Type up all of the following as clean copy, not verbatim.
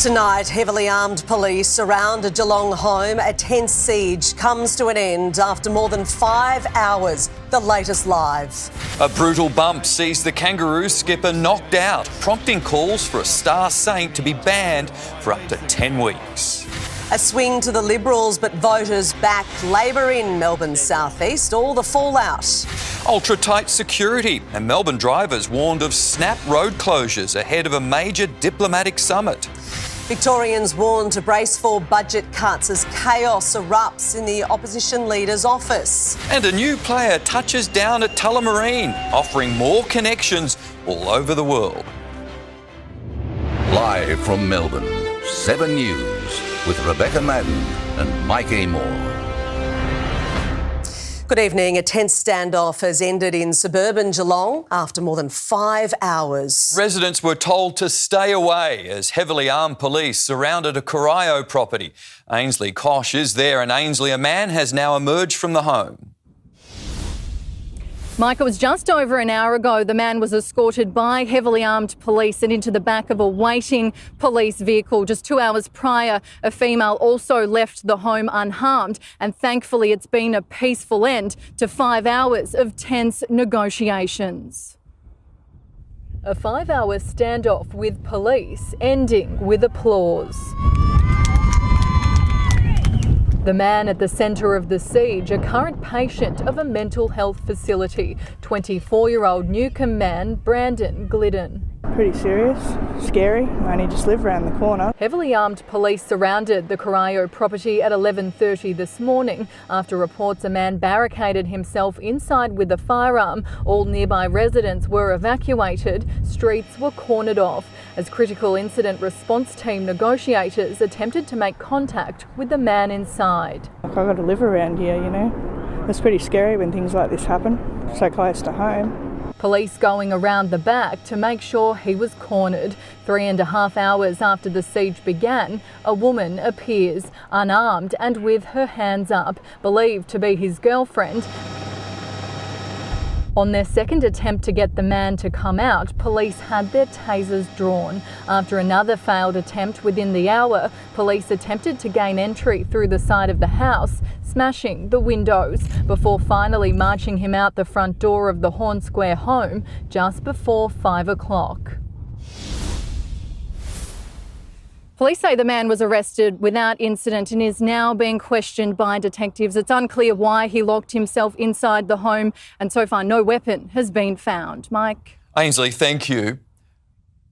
Tonight, heavily armed police surround a Geelong home. A tense siege comes to an end after more than 5 hours. The latest live. A brutal bump sees the Kangaroo skipper knocked out, prompting calls for a star saint to be banned for up to 10 weeks. A swing to the Liberals, but voters back Labor in Melbourne's southeast. All the fallout. Ultra-tight security, and Melbourne drivers warned of snap road closures ahead of a major diplomatic summit. Victorians warned to brace for budget cuts as chaos erupts in the opposition leader's office. And a new player touches down at Tullamarine, offering more connections all over the world. Live from Melbourne, 7 News with Rebecca Maddern and Mike Amor. Good evening. A tense standoff has ended in suburban Geelong after more than 5 hours. Residents were told to stay away as heavily armed police surrounded a Corio property. Ainsley Kosh is there, and Ainsley, a man has now emerged from the home. Mike, it was just over an hour ago the man was escorted by heavily armed police and into the back of a waiting police vehicle. Just 2 hours prior, a female also left the home unharmed, and thankfully it's been a peaceful end to 5 hours of tense negotiations. A 5-hour standoff with police ending with applause. The man at the centre of the siege, a current patient of a mental health facility, 24-year-old Newcombe man Brandon Glidden. Pretty serious, scary. I only just live around the corner. Heavily armed police surrounded the Corio property at 11:30 this morning after reports a man barricaded himself inside with a firearm. All nearby residents were evacuated. Streets were cornered off as critical incident response team negotiators attempted to make contact with the man inside. I've got to live around here, you know. It's pretty scary when things like this happen, so close to home. Police going around the back to make sure he was cornered. 3.5 hours after the siege began, a woman appears unarmed and with her hands up, believed to be his girlfriend. On their second attempt to get the man to come out, police had their tasers drawn. After another failed attempt within the hour, police attempted to gain entry through the side of the house, smashing the windows, before finally marching him out the front door of the Horn Square home just before 5 o'clock. Police say the man was arrested without incident and is now being questioned by detectives. It's unclear why he locked himself inside the home, and so far no weapon has been found. Mike? Ainsley, thank you.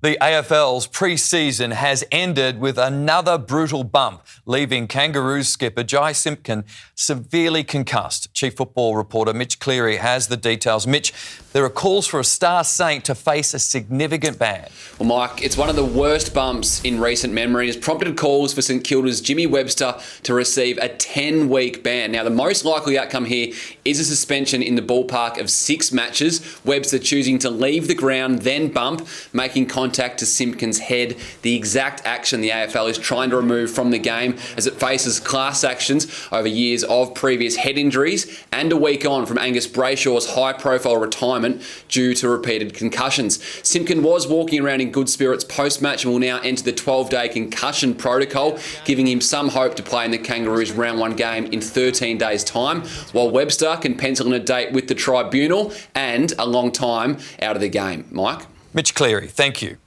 The AFL's pre-season has ended with another brutal bump, leaving Kangaroos skipper Jai Simpkin severely concussed. Chief Football reporter Mitch Cleary has the details. Mitch, there are calls for a star saint to face a significant ban. Well, Mike, it's one of the worst bumps in recent memory. It's prompted calls for St Kilda's Jimmy Webster to receive a 10-week ban. Now, the most likely outcome here is a suspension in the ballpark of 6 matches. Webster choosing to leave the ground, then bump, making contact to Simpkin's head. The exact action the AFL is trying to remove from the game as it faces class actions over years of previous head injuries and a week on from Angus Brayshaw's high-profile retirement due to repeated concussions. Simpkin was walking around in good spirits post-match and will now enter the 12-day concussion protocol, giving him some hope to play in the Kangaroos round 1 game in 13 days' time, while Webster can pencil in a date with the tribunal and a long time out of the game. Mike? Mitch Cleary, thank you.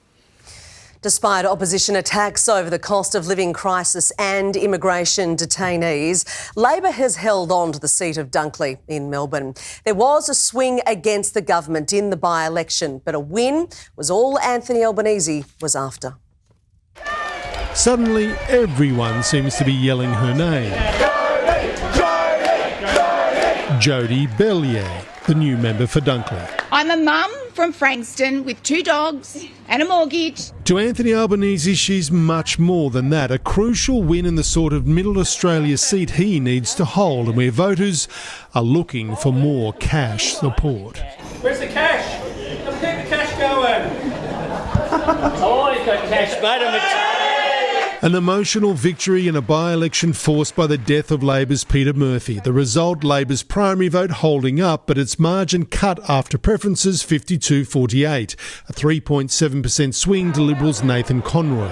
Despite opposition attacks over the cost of living crisis and immigration detainees, Labor has held on to the seat of Dunley in Melbourne. There was a swing against the government in the by-election, but a win was all Anthony Albanese was after. Suddenly, everyone seems to be yelling her name. Jodie Bellier, the new member for Dunley. I'm a mum from Frankston with 2 dogs and a mortgage. To Anthony Albanese, she's much more than that. A crucial win in the sort of Middle Australia seat he needs to hold, and where voters are looking for more cash support. Where's the cash? Let's keep the cash going. Oh, he's got cash, mate. An emotional victory in a by-election forced by the death of Labor's Peter Murphy. The result, Labor's primary vote holding up, but its margin cut after preferences 52-48, a 3.7% swing to Liberals' Nathan Conroy.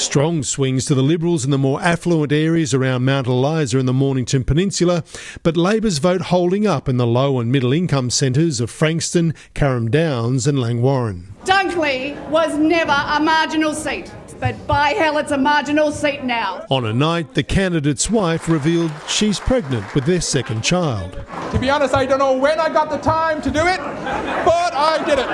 Strong swings to the Liberals in the more affluent areas around Mount Eliza and the Mornington Peninsula, but Labor's vote holding up in the low and middle income centres of Frankston, Carrum Downs and Langwarrin. Dunkley was never a marginal seat, but by hell it's a marginal seat now. On a night, the candidate's wife revealed she's pregnant with their second child. To be honest, I don't know when I got the time to do it, but I did it.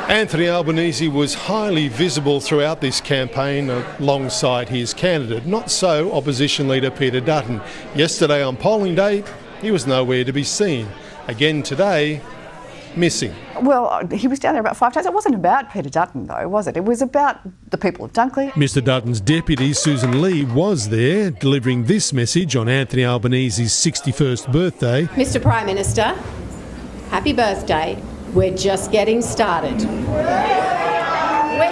Anthony Albanese was highly visible throughout this campaign alongside his candidate. Not so opposition leader Peter Dutton. Yesterday on polling day, he was nowhere to be seen. Again today, missing. Well, he was down there about 5 times. It wasn't about Peter Dutton, though, was it? It was about the people of Dunkley. Mr Dutton's deputy, Susan Lee, was there, delivering this message on Anthony Albanese's 61st birthday. Mr Prime Minister, happy birthday. We're just getting started. We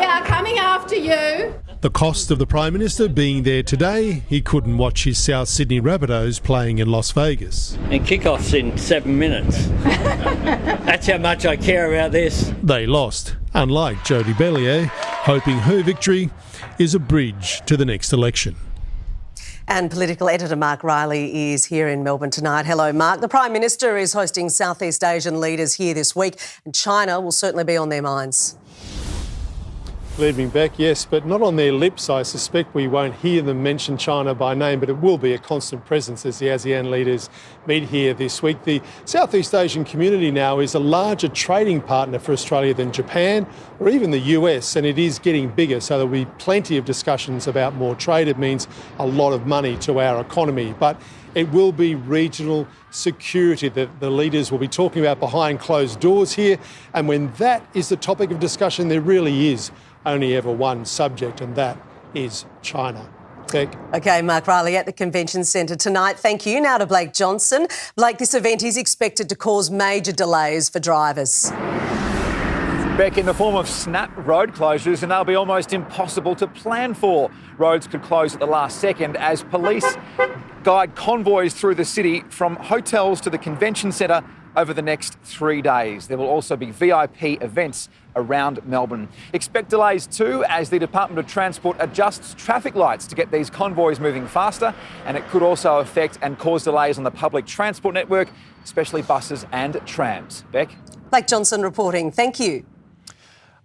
are coming after you. The cost of the Prime Minister being there today, he couldn't watch his South Sydney Rabbitohs playing in Las Vegas. And kick-off's in 7 minutes. That's how much I care about this. They lost, unlike Jodie Bellier, hoping her victory is a bridge to the next election. And political editor Mark Riley is here in Melbourne tonight. Hello, Mark. The Prime Minister is hosting Southeast Asian leaders here this week, and China will certainly be on their minds. Good evening, Beck. Yes, but not on their lips. I suspect we won't hear them mention China by name, but it will be a constant presence as the ASEAN leaders meet here this week. The Southeast Asian community now is a larger trading partner for Australia than Japan or even the US, and it is getting bigger, so there'll be plenty of discussions about more trade. It means a lot of money to our economy, but it will be regional security that the leaders will be talking about behind closed doors here, and when that is the topic of discussion, there really is only ever one subject, and that is China. Beck. OK, Mark Riley at the Convention Centre tonight. Thank you. Now to Blake Johnson. Blake, this event is expected to cause major delays for drivers. Beck, in the form of snap road closures, and they'll be almost impossible to plan for. Roads could close at the last second as police guide convoys through the city from hotels to the Convention Centre over the next 3 days. There will also be VIP events around Melbourne. Expect delays too as the Department of Transport adjusts traffic lights to get these convoys moving faster, and it could also affect and cause delays on the public transport network, especially buses and trams. Beck? Blake Johnson reporting. Thank you.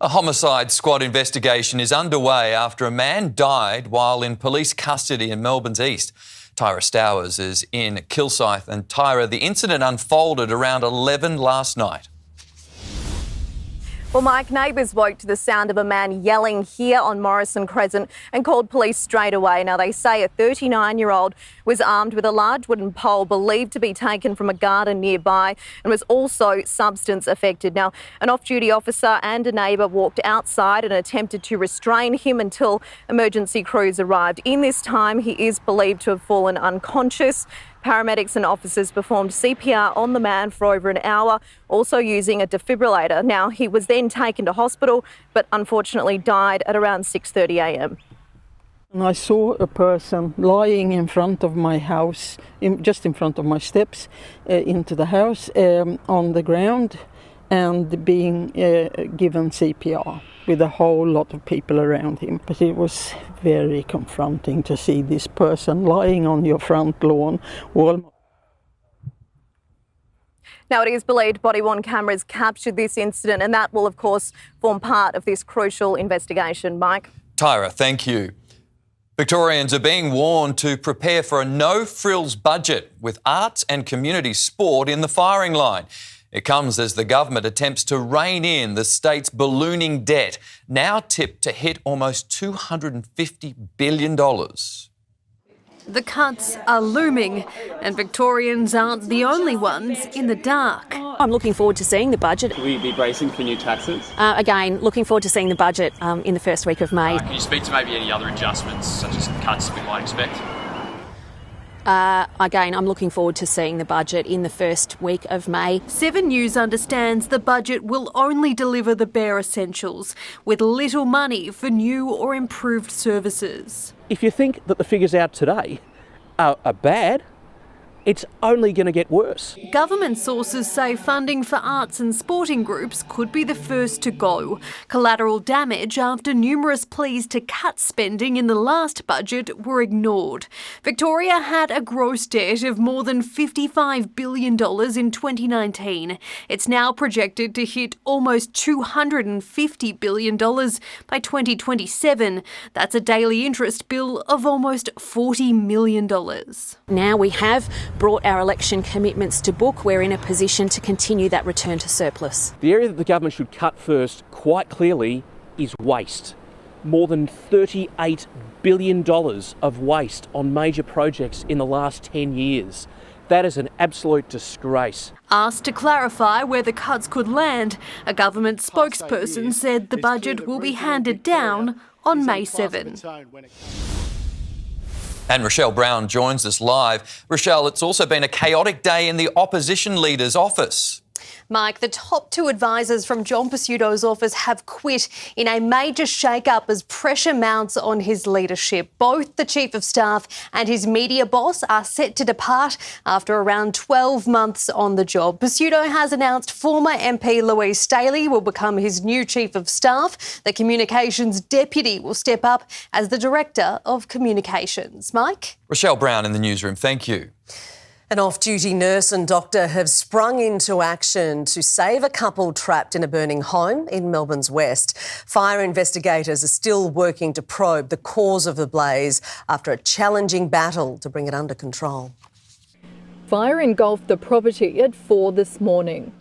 A homicide squad investigation is underway after a man died while in police custody in Melbourne's east. Tyra Stowers is in Kilsyth. And Tyra, the incident unfolded around 11 last night. Well, Mike, neighbours woke to the sound of a man yelling here on Morrison Crescent and called police straight away. Now, they say a 39-year-old was armed with a large wooden pole believed to be taken from a garden nearby and was also substance affected. Now, an off-duty officer and a neighbour walked outside and attempted to restrain him until emergency crews arrived. In this time, he is believed to have fallen unconscious. Paramedics and officers performed CPR on the man for over an hour, also using a defibrillator. Now, he was then taken to hospital, but unfortunately died at around 6:30 a.m. And I saw a person lying in front of my house, just in front of my steps into the house, on the ground and being given CPR with a whole lot of people around him. But it was very confronting to see this person lying on your front lawn. Now, it is believed body-worn cameras captured this incident, and that will, of course, form part of this crucial investigation. Mike? Tyra, thank you. Victorians are being warned to prepare for a no-frills budget with arts and community sport in the firing line. It comes as the government attempts to rein in the state's ballooning debt, now tipped to hit almost $250 billion. The cuts are looming, and Victorians aren't the only ones in the dark. I'm looking forward to seeing the budget. Will you be bracing for new taxes? Again, looking forward to seeing the budget in the first week of May. Can you speak to maybe any other adjustments, such as cuts we might expect? Again, I'm looking forward to seeing the budget in the first week of May. 7 News understands the budget will only deliver the bare essentials, with little money for new or improved services. If you think that the figures out today are bad, it's only going to get worse. Government sources say funding for arts and sporting groups could be the first to go. Collateral damage after numerous pleas to cut spending in the last budget were ignored. Victoria had a gross debt of more than $55 billion in 2019. It's now projected to hit almost $250 billion by 2027. That's a daily interest bill of almost $40 million. Now we have brought our election commitments to book. We're in a position to continue that return to surplus. The area that the government should cut first, quite clearly, is waste. More than $38 billion of waste on major projects in the last 10 years. That is an absolute disgrace. Asked to clarify where the cuts could land, a government spokesperson said the budget will be handed down on May 7. And Rochelle Brown joins us live. Rochelle, it's also been a chaotic day in the opposition leader's office. Mike, the top two advisors from John Pesutto's office have quit in a major shake-up as pressure mounts on his leadership. Both the Chief of Staff and his media boss are set to depart after around 12 months on the job. Pesutto has announced former MP Louise Staley will become his new Chief of Staff. The Communications Deputy will step up as the Director of Communications. Mike? Rochelle Brown in the newsroom, thank you. An off-duty nurse and doctor have sprung into action to save a couple trapped in a burning home in Melbourne's west. Fire investigators are still working to probe the cause of the blaze after a challenging battle to bring it under control. Fire engulfed the property at 4 this morning.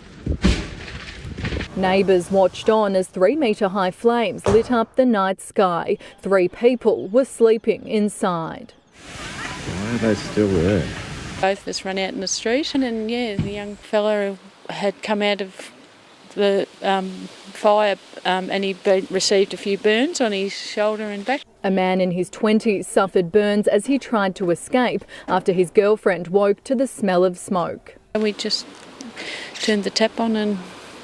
Neighbours watched on as 3-metre-high flames lit up the night sky. 3 people were sleeping inside. Why are they still there? Both of us ran out in the street and the young fella had come out of the fire and he received a few burns on his shoulder and back. A man in his 20s suffered burns as he tried to escape after his girlfriend woke to the smell of smoke. We just turned the tap on and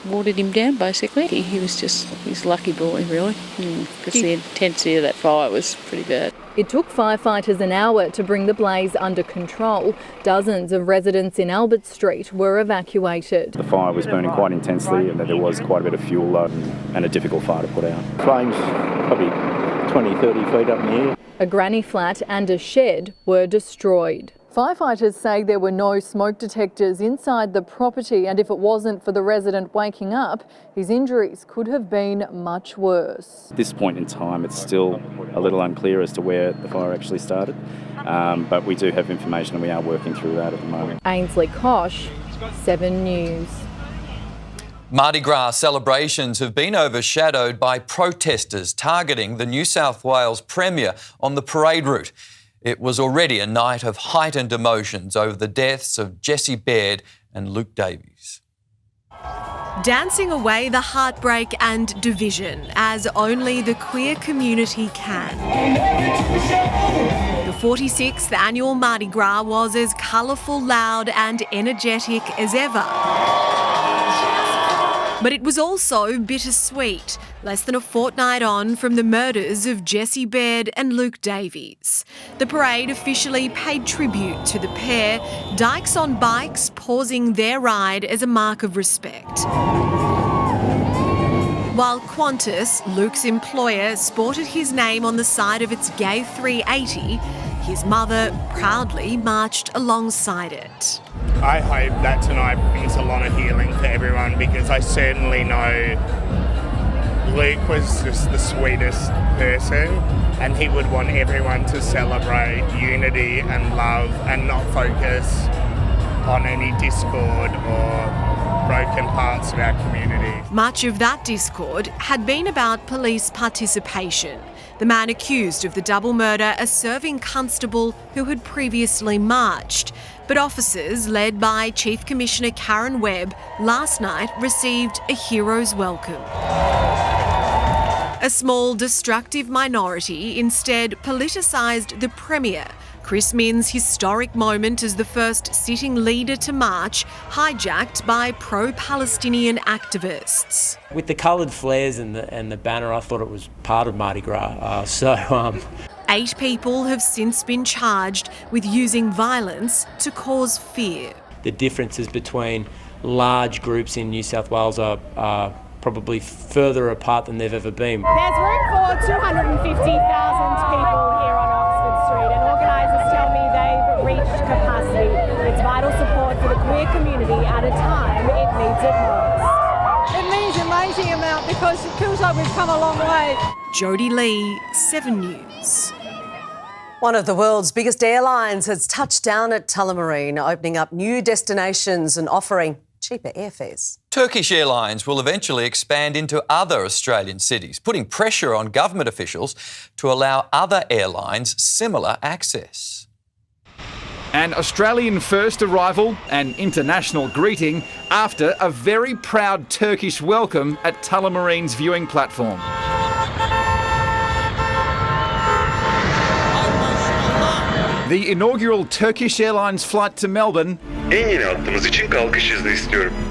watered him down basically. He's a lucky boy really, because the intensity of that fire was pretty bad. It took firefighters an hour to bring the blaze under control. Dozens of residents in Albert Street were evacuated. The fire was burning quite intensely and there was quite a bit of fuel and a difficult fire to put out. Flames probably 20, 30 feet up in the air. A granny flat and a shed were destroyed. Firefighters say there were no smoke detectors inside the property, and if it wasn't for the resident waking up, his injuries could have been much worse. At this point in time, it's still a little unclear as to where the fire actually started, but we do have information and we are working through that at the moment. Ainsley Kosh, 7 News. Mardi Gras celebrations have been overshadowed by protesters targeting the New South Wales Premier on the parade route. It was already a night of heightened emotions over the deaths of Jessie Baird and Luke Davies. Dancing away the heartbreak and division as only the queer community can. The 46th annual Mardi Gras was as colourful, loud and energetic as ever. But it was also bittersweet, less than a fortnight on from the murders of Jessie Baird and Luke Davies. The parade officially paid tribute to the pair, Dykes on bikes pausing their ride as a mark of respect. While Qantas, Luke's employer, sported his name on the side of its gay 380, his mother proudly marched alongside it. I hope that tonight brings a lot of healing for everyone, because I certainly know Luke was just the sweetest person and he would want everyone to celebrate unity and love and not focus on any discord or broken parts of our community. Much of that discord had been about police participation. The man accused of the double murder, a serving constable who had previously marched. But officers, led by Chief Commissioner Karen Webb, last night received a hero's welcome. A small, destructive minority instead politicised the Premier. Chris Minns' historic moment as the first sitting leader to march, hijacked by pro-Palestinian activists. With the coloured flares and the banner, I thought it was part of Mardi Gras. 8 people have since been charged with using violence to cause fear. The differences between large groups in New South Wales are probably further apart than they've ever been. There's room for 250,000 people here on Oxford Street, and organisers tell me they've reached capacity. It's vital support for the queer community at a time it needs it most. It means an amazing amount because it feels like we've come a long way. Jodie Lee, 7 News. One of the world's biggest airlines has touched down at Tullamarine, opening up new destinations and offering cheaper airfares. Turkish Airlines will eventually expand into other Australian cities, putting pressure on government officials to allow other airlines similar access. An Australian first arrival and international greeting after a very proud Turkish welcome at Tullamarine's viewing platform. The inaugural Turkish Airlines flight to Melbourne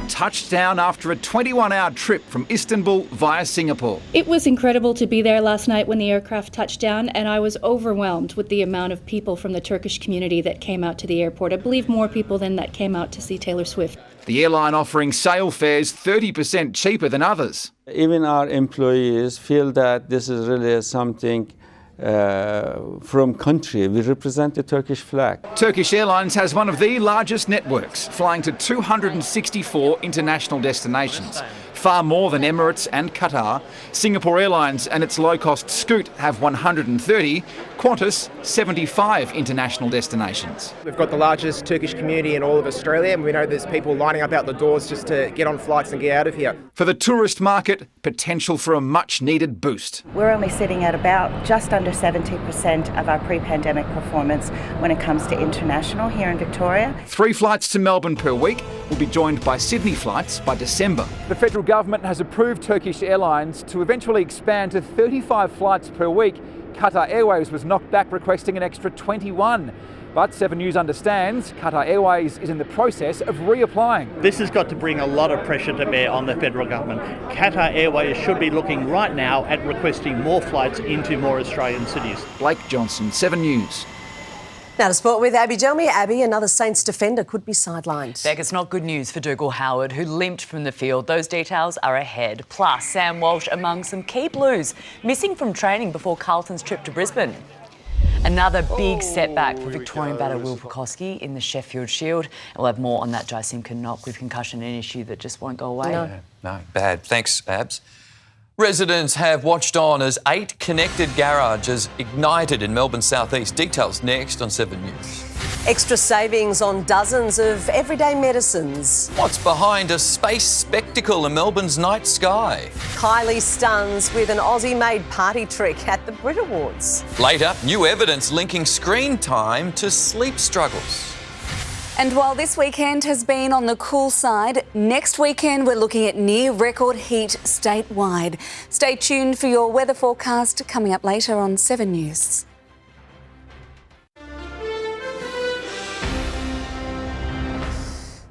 touched down after a 21-hour trip from Istanbul via Singapore. It was incredible to be there last night when the aircraft touched down, and I was overwhelmed with the amount of people from the Turkish community that came out to the airport. I believe more people than that came out to see Taylor Swift. The airline offering sale fares 30% cheaper than others. Even our employees feel that this is really something from country. We represent the Turkish flag. Turkish Airlines has one of the largest networks, flying to 264 international destinations, far more than Emirates and Qatar. Singapore Airlines and its low-cost Scoot have 130, Qantas 75 international destinations. We've got the largest Turkish community in all of Australia, and we know there's people lining up out the doors just to get on flights and get out of here. For the tourist market, potential for a much-needed boost. We're only sitting at about just under 70% of our pre-pandemic performance when it comes to international here in Victoria. 3 flights to Melbourne per week will be joined by Sydney flights by December. The federal government has approved Turkish Airlines to eventually expand to 35 flights per week. Qatar Airways was knocked back requesting an extra 21. But 7 News understands Qatar Airways is in the process of reapplying. This has got to bring a lot of pressure to bear on the federal government. Qatar Airways should be looking right now at requesting more flights into more Australian cities. Blake Johnson, 7 News. Now to sport with Abbey Gelmi. Abbey, another Saints defender could be sidelined. Beck, it's not good news for Dougal Howard, who limped from the field. Those details are ahead. Plus, Sam Walsh among some key Blues, missing from training before Carlton's trip to Brisbane. Another big setback for Victorian batter Will Pucosky in the Sheffield Shield. And we'll have more on that Jai Simpkin knock with concussion, an issue that just won't go away. No, bad. Thanks, Abs. Residents have watched on as 8 connected garages ignited in Melbourne's southeast. Details next on 7 News. Extra savings on dozens of everyday medicines. What's behind a space spectacle in Melbourne's night sky? Kylie stuns with an Aussie-made party trick at the Brit Awards. Later, new evidence linking screen time to sleep struggles. And while this weekend has been on the cool side, next weekend we're looking at near record heat statewide. Stay tuned for your weather forecast coming up later on 7 News.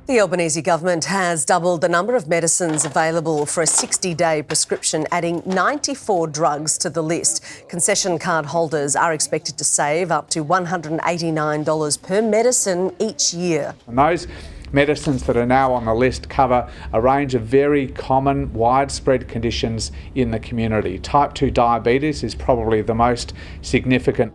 The Albanese government has doubled the number of medicines available for a 60-day prescription, adding 94 drugs to the list. Concession card holders are expected to save up to $189 per medicine each year. And those medicines that are now on the list cover a range of very common, widespread conditions in the community. Type 2 diabetes is probably the most significant.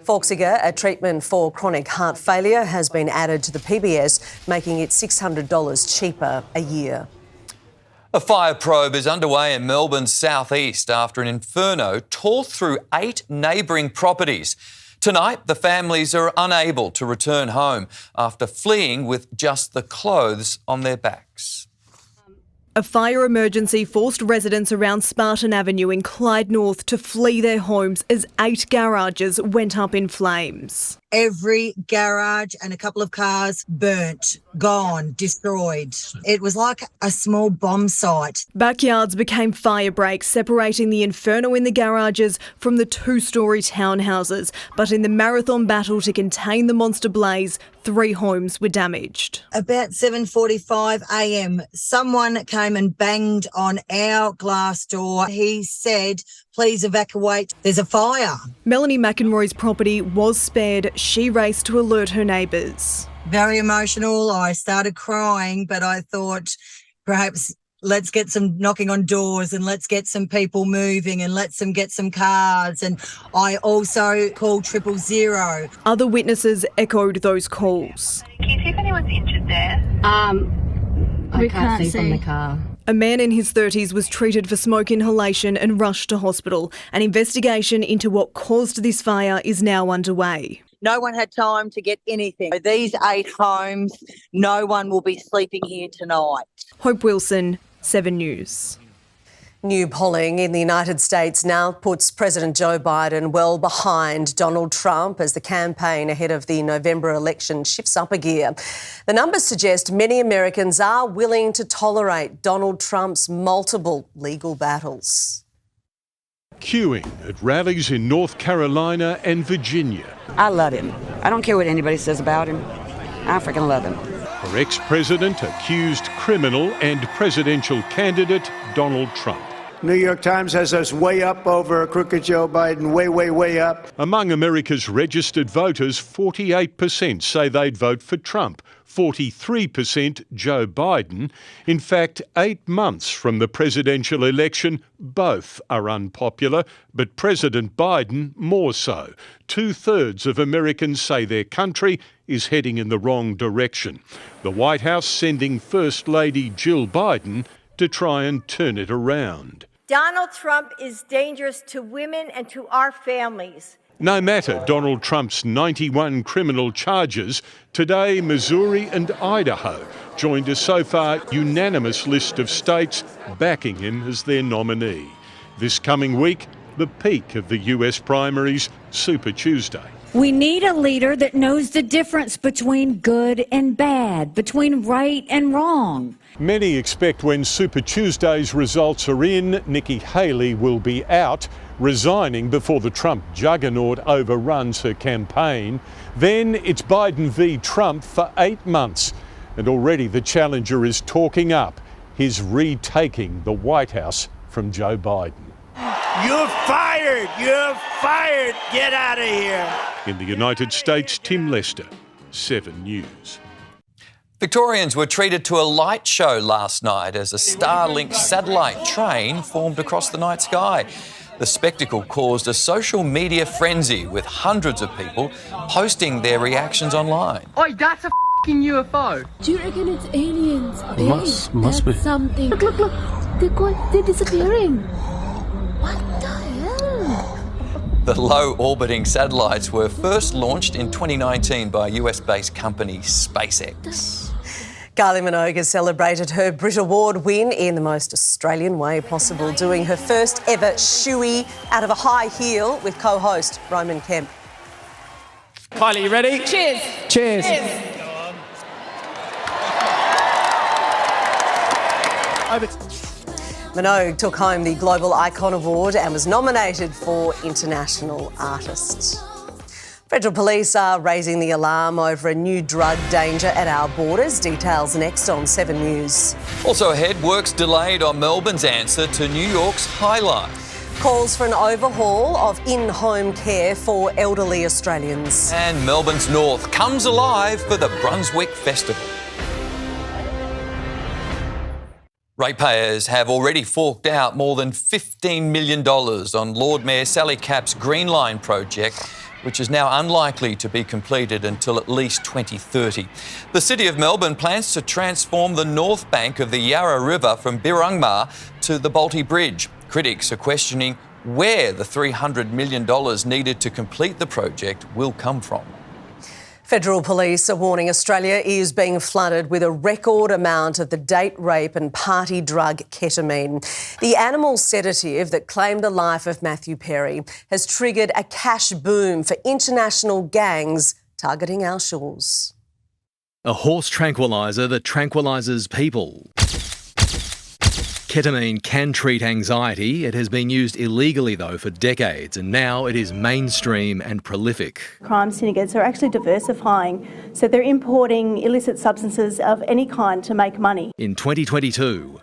Forxiga, a treatment for chronic heart failure, has been added to the PBS, making it $600 cheaper a year. A fire probe is underway in Melbourne's southeast after an inferno tore through 8 neighbouring properties. Tonight, the families are unable to return home after fleeing with just the clothes on their backs. A fire emergency forced residents around Spartan Avenue in Clyde North to flee their homes as 8 garages went up in flames. Every garage and a couple of cars burnt, gone, destroyed. It was like a small bomb site. Backyards became fire breaks, separating the inferno in the garages from the 2-storey townhouses. But in the marathon battle to contain the monster blaze, 3 homes were damaged. About 7:45 a.m, someone came and banged on our glass door. He said, please evacuate. There's a fire. Melanie McEnroy's property was spared. She raced to alert her neighbours. Very emotional. I started crying, but I thought perhaps let's get some knocking on doors and let's get some people moving and let's them get some cars. And I also called 000. Other witnesses echoed those calls. Can you see if anyone's injured there? I can't see from the car. A man in his 30s was treated for smoke inhalation and rushed to hospital. An investigation into what caused this fire is now underway. No one had time to get anything. These 8 homes, no one will be sleeping here tonight. Hope Wilson, 7 News. New polling in the United States now puts President Joe Biden well behind Donald Trump as the campaign ahead of the November election shifts up a gear. The numbers suggest many Americans are willing to tolerate Donald Trump's multiple legal battles. Queuing at rallies in North Carolina and Virginia. I love him. I don't care what anybody says about him. I freaking love him. For ex-president, accused criminal and presidential candidate Donald Trump. New York Times has us way up over crooked Joe Biden, way, way, way up. Among America's registered voters, 48% say they'd vote for Trump, 43% Joe Biden. In fact, 8 months from the presidential election, both are unpopular, but President Biden more so. 2/3 of Americans say their country is heading in the wrong direction. The White House sending First Lady Jill Biden to try and turn it around. Donald Trump is dangerous to women and to our families. No matter Donald Trump's 91 criminal charges, today Missouri and Idaho joined a so far unanimous list of states backing him as their nominee. This coming week, the peak of the US primaries, Super Tuesday. We need a leader that knows the difference between good and bad, between right and wrong. Many expect when Super Tuesday's results are in, Nikki Haley will be out, resigning before the Trump juggernaut overruns her campaign. Then it's Biden v Trump for 8 months. And already the challenger is talking up his retaking the White House from Joe Biden. You're fired! You're fired! Get out of here! In the United States, Tim Lester, 7 News. Victorians were treated to a light show last night as a Starlink satellite train formed across the night sky. The spectacle caused a social media frenzy with hundreds of people posting their reactions online. Oi, that's a f***ing UFO. Do you reckon it's aliens? Must be. Something. Look. They're disappearing. What the hell? The low-orbiting satellites were first launched in 2019 by US-based company SpaceX. Kylie Minogue has celebrated her Brit Award win in the most Australian way possible, doing her first ever shoey out of a high heel with co-host Roman Kemp. Kylie, you ready? Cheers. Cheers. Minogue took home the Global Icon Award and was nominated for International Artist. Federal Police are raising the alarm over a new drug danger at our borders. Details next on 7 News. Also ahead, work's delayed on Melbourne's answer to New York's Highlight. Calls for an overhaul of in-home care for elderly Australians. And Melbourne's North comes alive for the Brunswick Festival. Ratepayers have already forked out more than $15 million on Lord Mayor Sally Capp's Green Line project, which is now unlikely to be completed until at least 2030. The City of Melbourne plans to transform the north bank of the Yarra River from Birrungmar to the Balti Bridge. Critics are questioning where the $300 million needed to complete the project will come from. Federal Police are warning Australia is being flooded with a record amount of the date rape and party drug ketamine. The animal sedative that claimed the life of Matthew Perry has triggered a cash boom for international gangs targeting our shores. A horse tranquiliser that tranquilises people. Ketamine can treat anxiety. It has been used illegally, though, for decades, and now it is mainstream and prolific. Crime syndicates are actually diversifying, so they're importing illicit substances of any kind to make money. In 2022,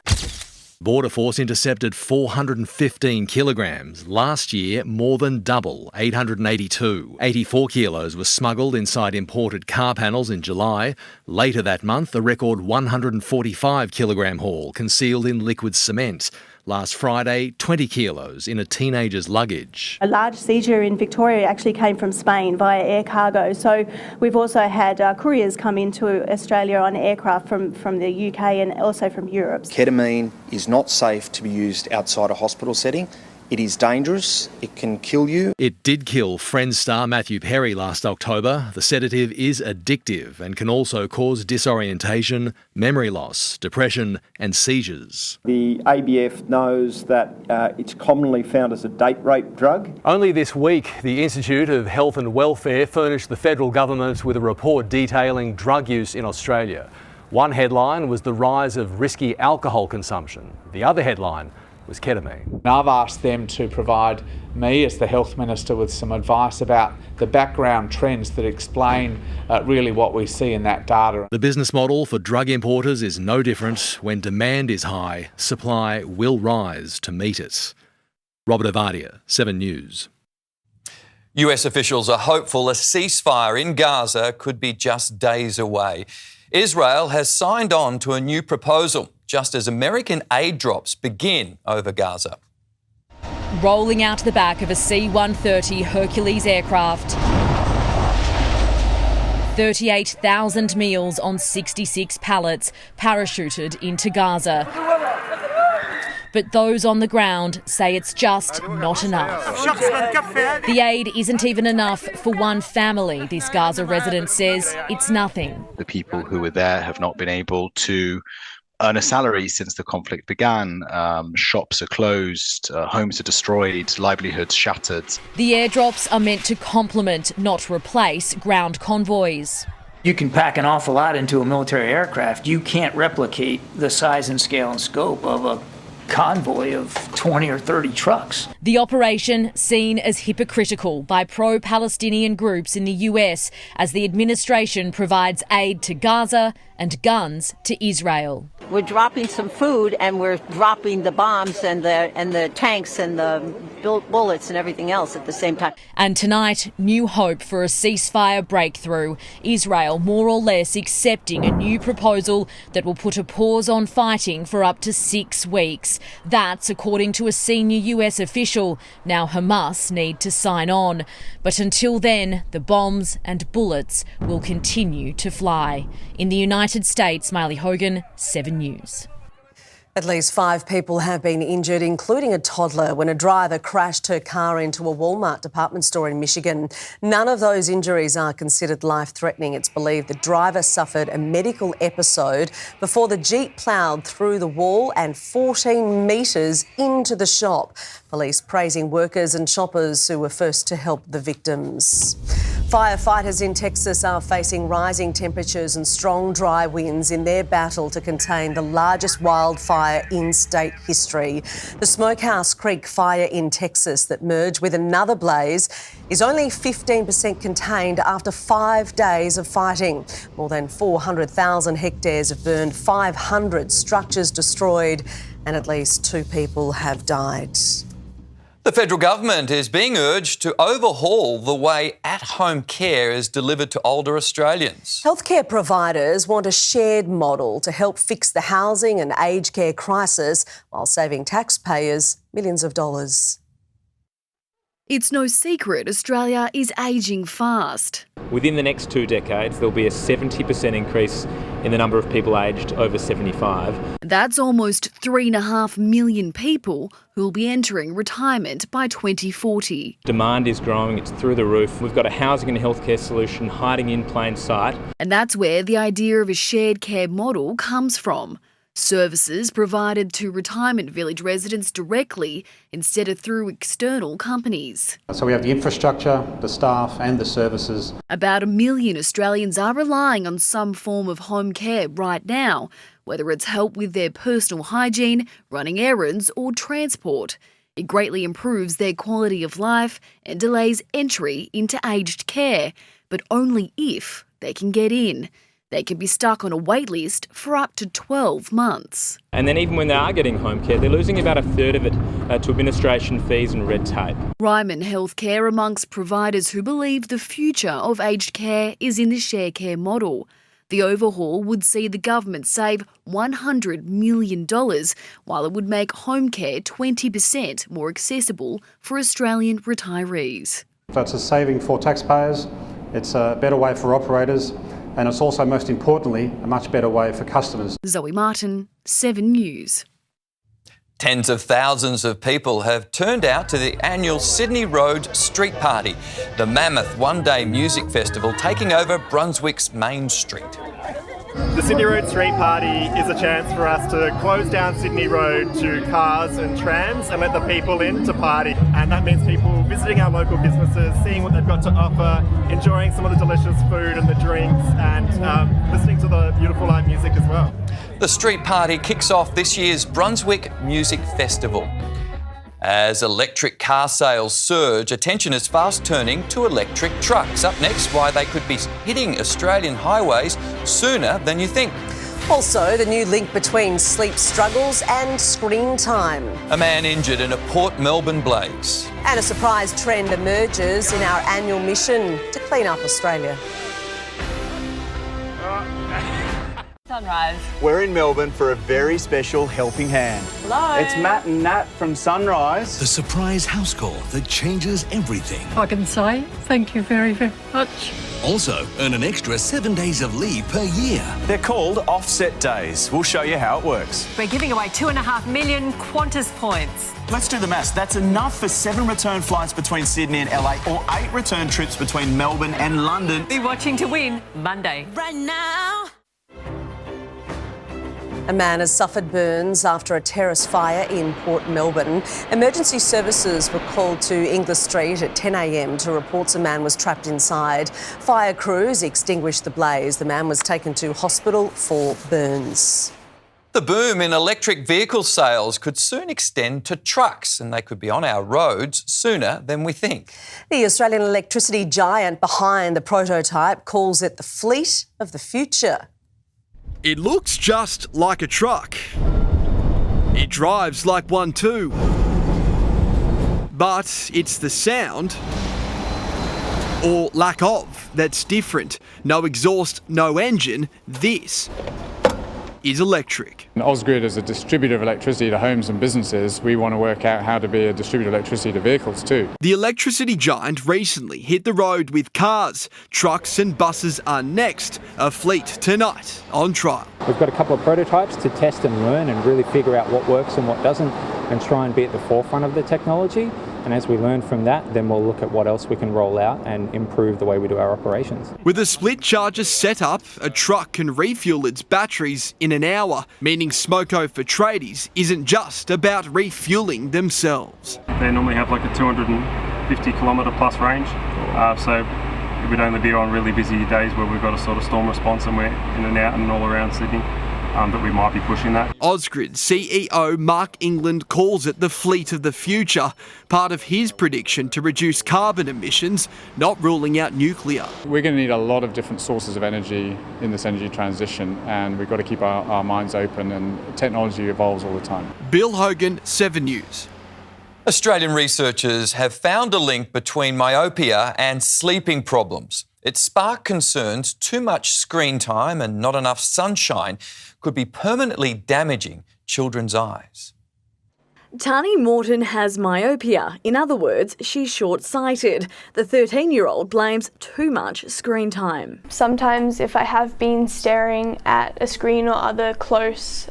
Border Force intercepted 415 kilograms. Last year, more than double, 882. 84 kilos were smuggled inside imported car panels in July. Later that month, a record 145 kilogram haul concealed in liquid cement. Last Friday, 20 kilos in a teenager's luggage. A large seizure in Victoria actually came from Spain via air cargo. So we've also had couriers come into Australia on aircraft from the UK and also from Europe. Ketamine is not safe to be used outside a hospital setting. It is dangerous. It can kill you. It did kill Friends star Matthew Perry last October. The sedative is addictive and can also cause disorientation, memory loss, depression and seizures. The ABF knows that it's commonly found as a date rape drug. Only this week, the Institute of Health and Welfare furnished the federal government with a report detailing drug use in Australia. One headline was the rise of risky alcohol consumption. The other headline was ketamine. I've asked them to provide me as the Health Minister with some advice about the background trends that explain really what we see in that data. The business model for drug importers is no different. When demand is high, supply will rise to meet it. Robert Ovadia, 7 News. US officials are hopeful a ceasefire in Gaza could be just days away. Israel has signed on to a new proposal just as American aid drops begin over Gaza. Rolling out the back of a C-130 Hercules aircraft. 38,000 meals on 66 pallets parachuted into Gaza. But those on the ground say it's just not enough. The aid isn't even enough for one family, this Gaza resident says. It's nothing. The people who were there have not been able to earn a salary since the conflict began. Shops are closed, homes are destroyed, livelihoods shattered. The airdrops are meant to complement, not replace, ground convoys. You can pack an awful lot into a military aircraft. You can't replicate the size and scale and scope of a convoy of 20 or 30 trucks. The operation seen as hypocritical by pro-Palestinian groups in the US as the administration provides aid to Gaza and guns to Israel. We're dropping some food and we're dropping the bombs and the tanks and the bullets and everything else at the same time. And tonight, new hope for a ceasefire breakthrough. Israel more or less accepting a new proposal that will put a pause on fighting for up to 6 weeks. That's according to a senior US official. Now Hamas need to sign on. But until then, the bombs and bullets will continue to fly. In the United States, Miley Hogan, 7 News. At least 5 people have been injured, including a toddler, when a driver crashed her car into a Walmart department store in Michigan. None of those injuries are considered life-threatening. It's believed the driver suffered a medical episode before the Jeep ploughed through the wall and 14 metres into the shop. Police praising workers and shoppers who were first to help the victims. Firefighters in Texas are facing rising temperatures and strong dry winds in their battle to contain the largest wildfire in state history. The Smokehouse Creek fire in Texas that merged with another blaze is only 15% contained after 5 days of fighting. More than 400,000 hectares have burned, 500 structures destroyed, and at least 2 people have died. The federal government is being urged to overhaul the way at-home care is delivered to older Australians. Healthcare providers want a shared model to help fix the housing and aged care crisis while saving taxpayers millions of dollars. It's no secret Australia is ageing fast. Within the next 2 decades, there'll be a 70% increase in the number of people aged over 75. That's almost 3.5 million people who'll be entering retirement by 2040. Demand is growing, it's through the roof. We've got a housing and healthcare solution hiding in plain sight. And that's where the idea of a shared care model comes from. Services provided to retirement village residents directly instead of through external companies. So we have the infrastructure, the staff and the services. About 1 million Australians are relying on some form of home care right now, whether it's help with their personal hygiene, running errands or transport. It greatly improves their quality of life and delays entry into aged care, but only if they can get in. They can be stuck on a wait list for up to 12 months. And then even when they are getting home care, they're losing about a third of it to administration fees and red tape. Ryman Healthcare amongst providers who believe the future of aged care is in the share care model. The overhaul would see the government save $100 million, while it would make home care 20% more accessible for Australian retirees. So it's a saving for taxpayers, it's a better way for operators, and it's also, most importantly, a much better way for customers. Zoe Martin, 7 News. Tens of thousands of people have turned out to the annual Sydney Road Street Party, the mammoth one-day music festival taking over Brunswick's main street. The Sydney Road Street Party is a chance for us to close down Sydney Road to cars and trams and let the people in to party. And that means people visiting our local businesses, seeing what they've got to offer, enjoying some of the delicious food and the drinks, and listening to the beautiful live music as well. The street party kicks off this year's Brunswick Music Festival. As electric car sales surge, attention is fast turning to electric trucks. Up next, why they could be hitting Australian highways sooner than you think. Also, the new link between sleep struggles and screen time. A man injured in a Port Melbourne blaze. And a surprise trend emerges in our annual mission to clean up Australia. Sunrise. We're in Melbourne for a very special helping hand. Hello. It's Matt and Nat from Sunrise. The surprise house call that changes everything. I can say thank you very, very much. Also, earn an extra 7 days of leave per year. They're called offset days. We'll show you how it works. We're giving away 2.5 million Qantas points. Let's do the maths. That's enough for 7 return flights between Sydney and LA or 8 return trips between Melbourne and London. Be watching to win Monday. Right now. A man has suffered burns after a terrace fire in Port Melbourne. Emergency services were called to Inglis Street at 10 a.m. to reports a man was trapped inside. Fire crews extinguished the blaze. The man was taken to hospital for burns. The boom in electric vehicle sales could soon extend to trucks, and they could be on our roads sooner than we think. The Australian electricity giant behind the prototype calls it the fleet of the future. It looks just like a truck. It drives like one too. But it's the sound, or lack of, that's different. No exhaust, no engine. This is electric. Ausgrid is a distributor of electricity to homes and businesses. We want to work out how to be a distributor of electricity to vehicles too. The electricity giant recently hit the road with cars. Trucks and buses are next. A fleet tonight on trial. We've got a couple of prototypes to test and learn and really figure out what works and what doesn't, and try and be at the forefront of the technology. And as we learn from that, then we'll look at what else we can roll out and improve the way we do our operations. With a split charger set up, a truck can refuel its batteries in an hour, meaning smoko for tradies isn't just about refueling themselves. They normally have like a 250 kilometre plus range, so it would only be on really busy days where we've got a sort of storm response and we're in and out and all around Sydney. That we might be pushing that. Ausgrid CEO Mark England calls it the fleet of the future, part of his prediction to reduce carbon emissions, not ruling out nuclear. We're going to need a lot of different sources of energy in this energy transition, and we've got to keep our minds open, and technology evolves all the time. Bill Hogan, 7 News. Australian researchers have found a link between myopia and sleeping problems. It sparked concerns too much screen time and not enough sunshine could be permanently damaging children's eyes. Tani Morton has myopia. In other words, she's short-sighted. The 13-year-old blames too much screen time. Sometimes if I have been staring at a screen or other close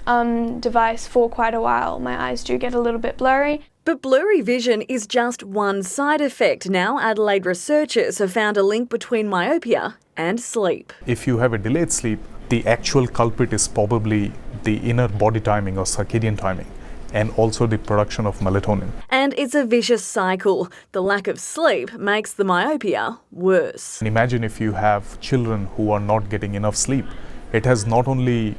device for quite a while, my eyes do get a little bit blurry. But blurry vision is just one side effect. Now, Adelaide researchers have found a link between myopia and sleep. If you have a delayed sleep, the actual culprit is probably the inner body timing or circadian timing, and also the production of melatonin. And it's a vicious cycle. The lack of sleep makes the myopia worse. And imagine if you have children who are not getting enough sleep. It has not only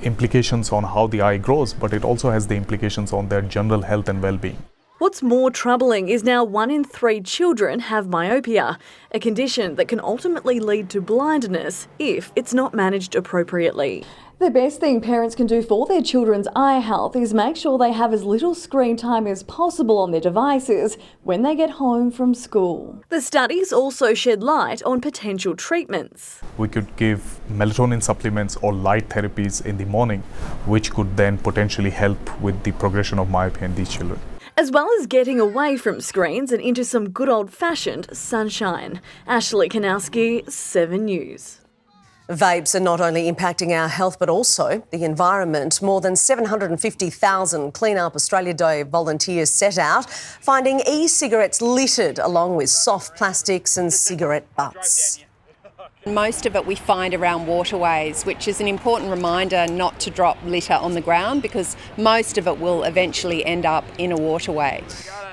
implications on how the eye grows, but it also has the implications on their general health and well-being. What's more troubling is now 1 in 3 children have myopia, a condition that can ultimately lead to blindness if it's not managed appropriately. The best thing parents can do for their children's eye health is make sure they have as little screen time as possible on their devices when they get home from school. The studies also shed light on potential treatments. We could give melatonin supplements or light therapies in the morning, which could then potentially help with the progression of myopia in these children. As well as getting away from screens and into some good old-fashioned sunshine. Ashley Kanowski, 7 News. Vapes are not only impacting our health but also the environment. More than 750,000 Clean Up Australia Day volunteers set out, finding e-cigarettes littered along with soft plastics and cigarette butts. Most of it we find around waterways, which is an important reminder not to drop litter on the ground because most of it will eventually end up in a waterway.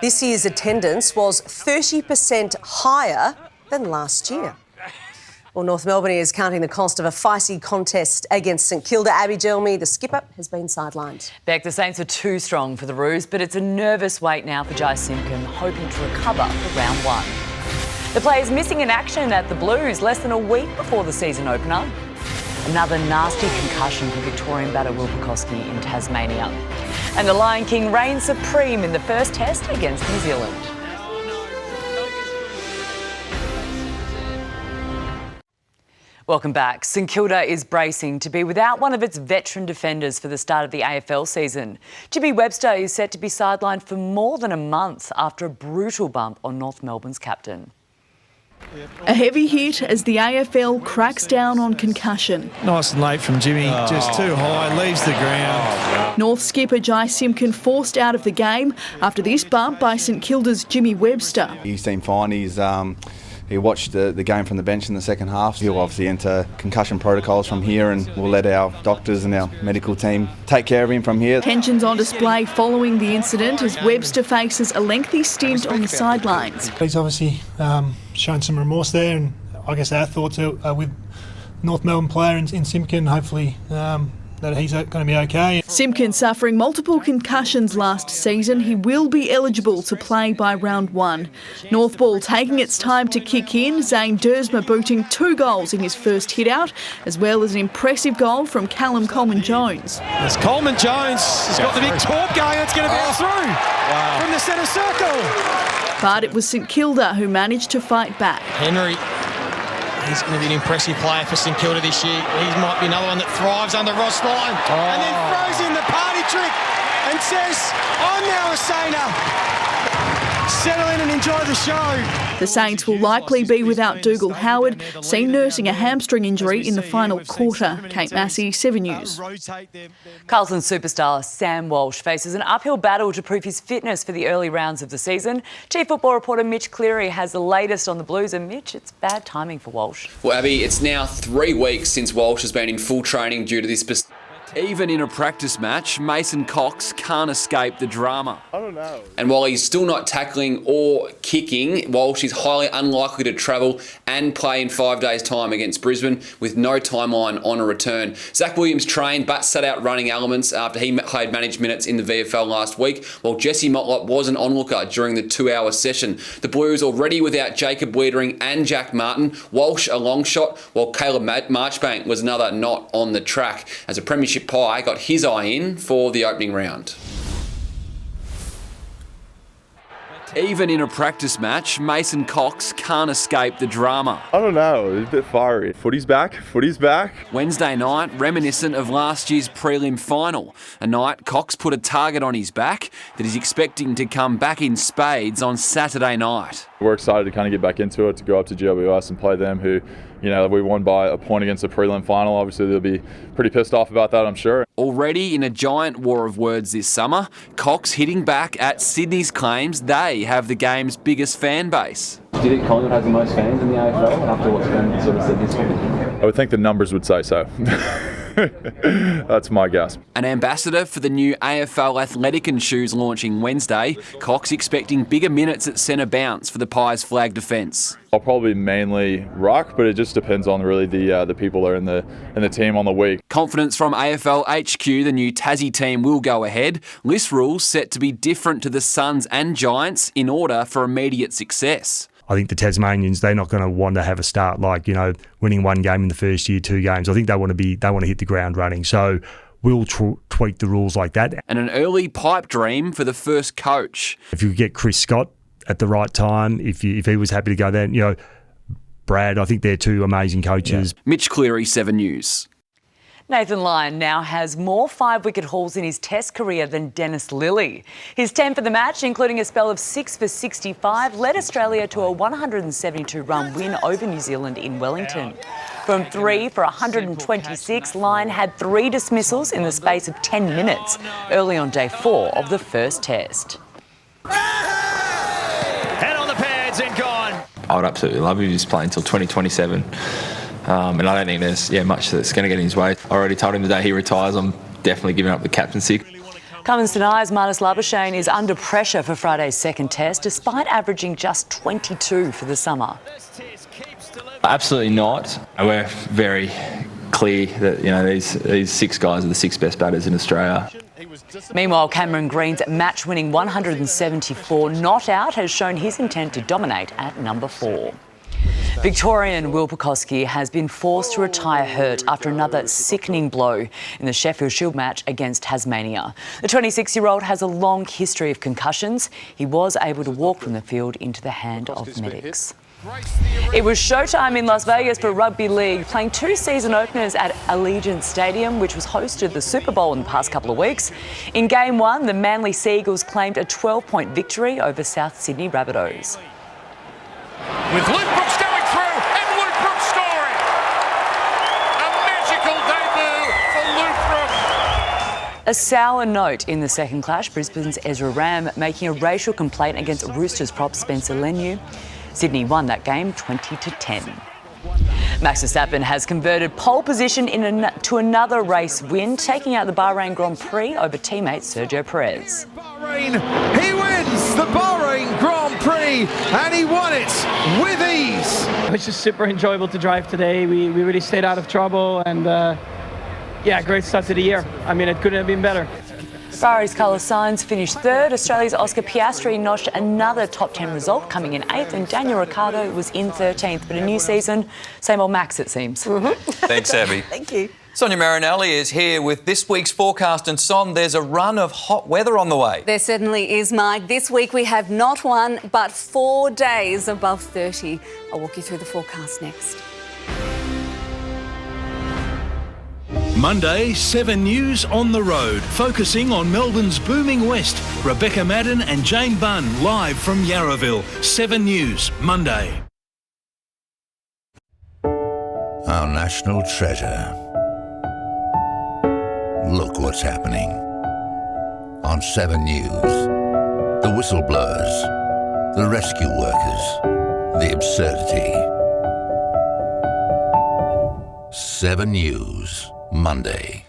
This year's attendance was 30% higher than last year. Well, North Melbourne is counting the cost of a feisty contest against St Kilda. Abbey Gelmi, the skipper, has been sidelined. Beck, the Saints were too strong for the Roos, but it's a nervous wait now for Jai Simpkin, hoping to recover for round 1. The players missing in action at the Blues less than a week before the season opener. Another nasty concussion for Victorian batter Will Pucosky in Tasmania. And the Lion King reigns supreme in the first test against New Zealand. Welcome back. St Kilda is bracing to be without one of its veteran defenders for the start of the AFL season. Jimmy Webster is set to be sidelined for more than a month after a brutal bump on North Melbourne's captain. A heavy hit as the AFL cracks down on concussion. Nice and late from Jimmy, just too high, leaves the ground. North skipper Jai Simpkin forced out of the game after this bump by St Kilda's Jimmy Webster. He seemed fine. He watched the game from the bench in the second half. He'll obviously enter concussion protocols from here and we'll let our doctors and our medical team take care of him from here. Tensions on display following the incident as Webster faces a lengthy stint on the sidelines. He's obviously shown some remorse there, and I guess our thoughts are with North Melbourne player in Simpkin, hopefully that he's going to be okay. Simpkin suffering multiple concussions last season. He will be eligible to play by round 1. North Ball taking its time to kick in. Zane Dersma booting 2 goals in his first hit out, as well as an impressive goal from Callum Coleman-Jones. As Coleman-Jones has got the big torque going, it's going to bounce through from the centre circle. But it was St Kilda who managed to fight back. Henry. He's going to be an impressive player for St Kilda this year. He might be another one that thrives under Ross Lyon. And then throws in the party trick and says, I'm now a Sainer. Settle in and enjoy the show. The Saints will likely be without Dougal Howard, seen nursing a hamstring injury in the final quarter. Kate Massey, 7 News. Carlton superstar Sam Walsh faces an uphill battle to prove his fitness for the early rounds of the season. Chief football reporter Mitch Cleary has the latest on the Blues, and Mitch, it's bad timing for Walsh. Well, Abbey, it's now 3 weeks since Walsh has been in full training due to this. Even in a practice match, Mason Cox can't escape the drama. I don't know. And while he's still not tackling or kicking, Walsh is highly unlikely to travel and play in 5 days' time against Brisbane with no timeline on a return. Zach Williams trained but sat out running elements after he played managed minutes in the VFL last week, while Jesse Motlop was an onlooker during the 2-hour session. The Blues already without Jacob Wiedering and Jack Martin, Walsh a long shot, while Caleb Marchbank was another not on the track, as a premiership Pie got his eye in for the opening round. Even in a practice match, Mason Cox can't escape the drama. I don't know, it's a bit fiery. Footy's back. Wednesday night, reminiscent of last year's prelim final. A night Cox put a target on his back that he's expecting to come back in spades on Saturday night. We're excited to kind of get back into it, to go up to GWS and play them, who, we won by a point against the prelim final. Obviously, they'll be pretty pissed off about that, I'm sure. Already in a giant war of words this summer, Cox hitting back at Sydney's claims they have the game's biggest fan base. Do you think Collingwood has the most fans in the AFL after what's been sort of said this week? I would think the numbers would say so. That's my guess. An ambassador for the new AFL Athletic and shoes launching Wednesday, Cox expecting bigger minutes at centre bounce for the Pies flag defence. I'll probably mainly ruck, but it just depends on really the people that are in the team on the week. Confidence from AFL HQ, the new Tassie team will go ahead. List rules set to be different to the Suns and Giants in order for immediate success. I think the Tasmanians, they're not going to want to have a start like, winning one game in the first year, 2 games. I think they want to hit the ground running. So we'll tweak the rules like that. And an early pipe dream for the first coach. If you could get Chris Scott at the right time, if he was happy to go there, Brad, I think they're 2 amazing coaches. Yeah. Mitch Cleary, 7 News. Nathan Lyon now has more 5-wicket hauls in his Test career than Dennis Lilly. His 10 for the match, including a spell of 6 for 65, led Australia to a 172-run win over New Zealand in Wellington. From 3 for 126, Lyon had 3 dismissals in the space of 10 minutes early on day 4 of the first Test. Head on the pads and gone. I would absolutely love him. He's playing until 2027. And I don't think there's much that's going to get in his way. I already told him the day he retires, I'm definitely giving up the captaincy. Cummins denies Marnus Labuschagne is under pressure for Friday's second Test, despite averaging just 22 for the summer. Absolutely not. We're very clear that these 6 guys are the 6 best batters in Australia. Meanwhile, Cameron Green's match-winning 174 not out has shown his intent to dominate at number 4. Victorian Will Pucosky has been forced to retire hurt after another sickening blow in the Sheffield Shield match against Tasmania. The 26-year-old has a long history of concussions. He was able to walk from the field into the hand of medics. It was showtime in Las Vegas for Rugby League, playing 2 season openers at Allegiant Stadium, which was hosted the Super Bowl in the past couple of weeks. In Game 1, the Manly Seagulls claimed a 12-point victory over South Sydney Rabbitohs. With Luke Brooks going through, and Luke Brooks scoring. A magical debut for Luke Brooks. A sour note in the second clash, Brisbane's Ezra Ram making a racial complaint against Roosters prop Spencer Leniu. Sydney won that game 20-10. Max Verstappen has converted pole position to another race win, taking out the Bahrain Grand Prix over teammate Sergio Perez. He wins the Bahrain Grand Prix and he won it with ease. It was just super enjoyable to drive today. We really stayed out of trouble and great start to the year. I mean, it couldn't have been better. Ferrari's Carlos Sainz finished 3rd. Australia's Oscar Piastri notched another top 10 result, coming in 8th, and Daniel Ricciardo was in 13th. But a new season, same old Max, it seems. Thanks, Abbey. Thank you. Sonia Marinelli is here with this week's forecast. And Son, there's a run of hot weather on the way. There certainly is, Mike. This week we have not 1 but 4 days above 30. I'll walk you through the forecast next. Monday, 7 News on the road, focusing on Melbourne's booming west. Rebecca Maddern and Jane Bunn live from Yarraville. 7 News, Monday. Our national treasure. Look what's happening. On 7 News. The whistleblowers, the rescue workers, the absurdity. 7 News. Monday.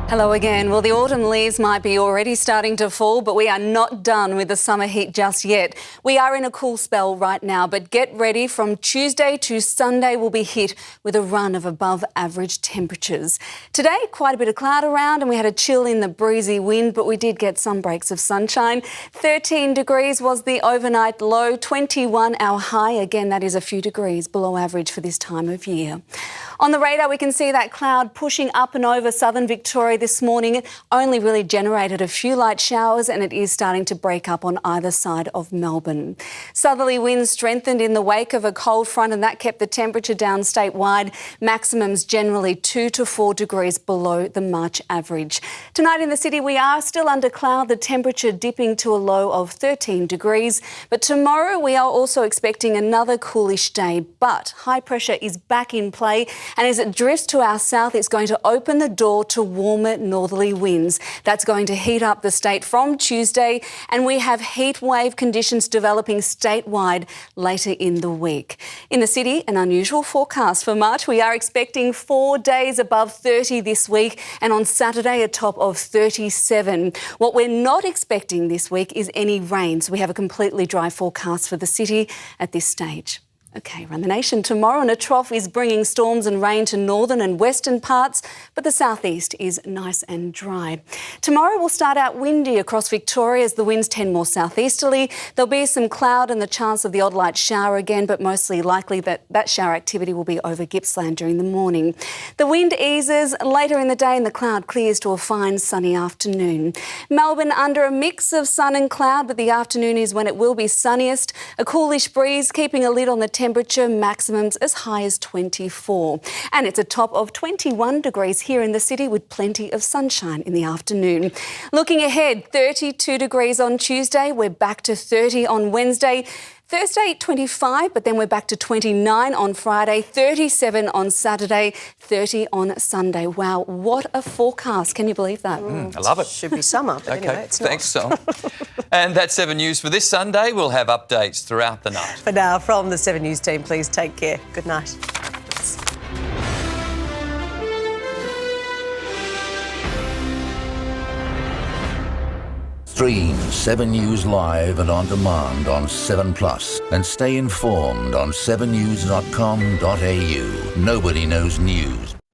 Hello again. Well, the autumn leaves might be already starting to fall, but we are not done with the summer heat just yet. We are in a cool spell right now, but get ready. From Tuesday to Sunday, we'll be hit with a run of above average temperatures. Today, quite a bit of cloud around and we had a chill in the breezy wind, but we did get some breaks of sunshine. 13 degrees was the overnight low, 21 our high. Again, that is a few degrees below average for this time of year. On the radar, we can see that cloud pushing up and over southern Victoria this morning. It only really generated a few light showers and it is starting to break up on either side of Melbourne. Southerly winds strengthened in the wake of a cold front and that kept the temperature down statewide. Maximums generally 2 to 4 degrees below the March average. Tonight in the city, we are still under cloud, the temperature dipping to a low of 13 degrees. But tomorrow we are also expecting another coolish day, but high pressure is back in play And as it drifts to our south, it's going to open the door to warmer northerly winds. That's going to heat up the state from Tuesday, and we have heat wave conditions developing statewide later in the week. In the city, an unusual forecast for March. We are expecting 4 days above 30 this week, and on Saturday a top of 37. What we're not expecting this week is any rain, so we have a completely dry forecast for the city at this stage. OK, Run the Nation. Tomorrow, and a trough is bringing storms and rain to northern and western parts, but the southeast is nice and dry. Tomorrow will start out windy across Victoria as the winds tend more southeasterly. There'll be some cloud and the chance of the odd light shower again, but mostly likely that shower activity will be over Gippsland during the morning. The wind eases later in the day and the cloud clears to a fine sunny afternoon. Melbourne under a mix of sun and cloud, but the afternoon is when it will be sunniest. A coolish breeze keeping a lid on the temperature, maximums as high as 24. And it's a top of 21 degrees here in the city with plenty of sunshine in the afternoon. Looking ahead, 32 degrees on Tuesday. We're back to 30 on Wednesday. Thursday, 25, but then we're back to 29 on Friday, 37 on Saturday, 30 on Sunday. Wow, what a forecast. Can you believe that? I love it. Should be summer, but anyway, it's not. Thanks, Sol. And that's 7 News for this Sunday. We'll have updates throughout the night. For now, from the 7 News team, please take care. Good night. Stream 7 News live and on demand on 7plus and stay informed on 7news.com.au. Nobody knows news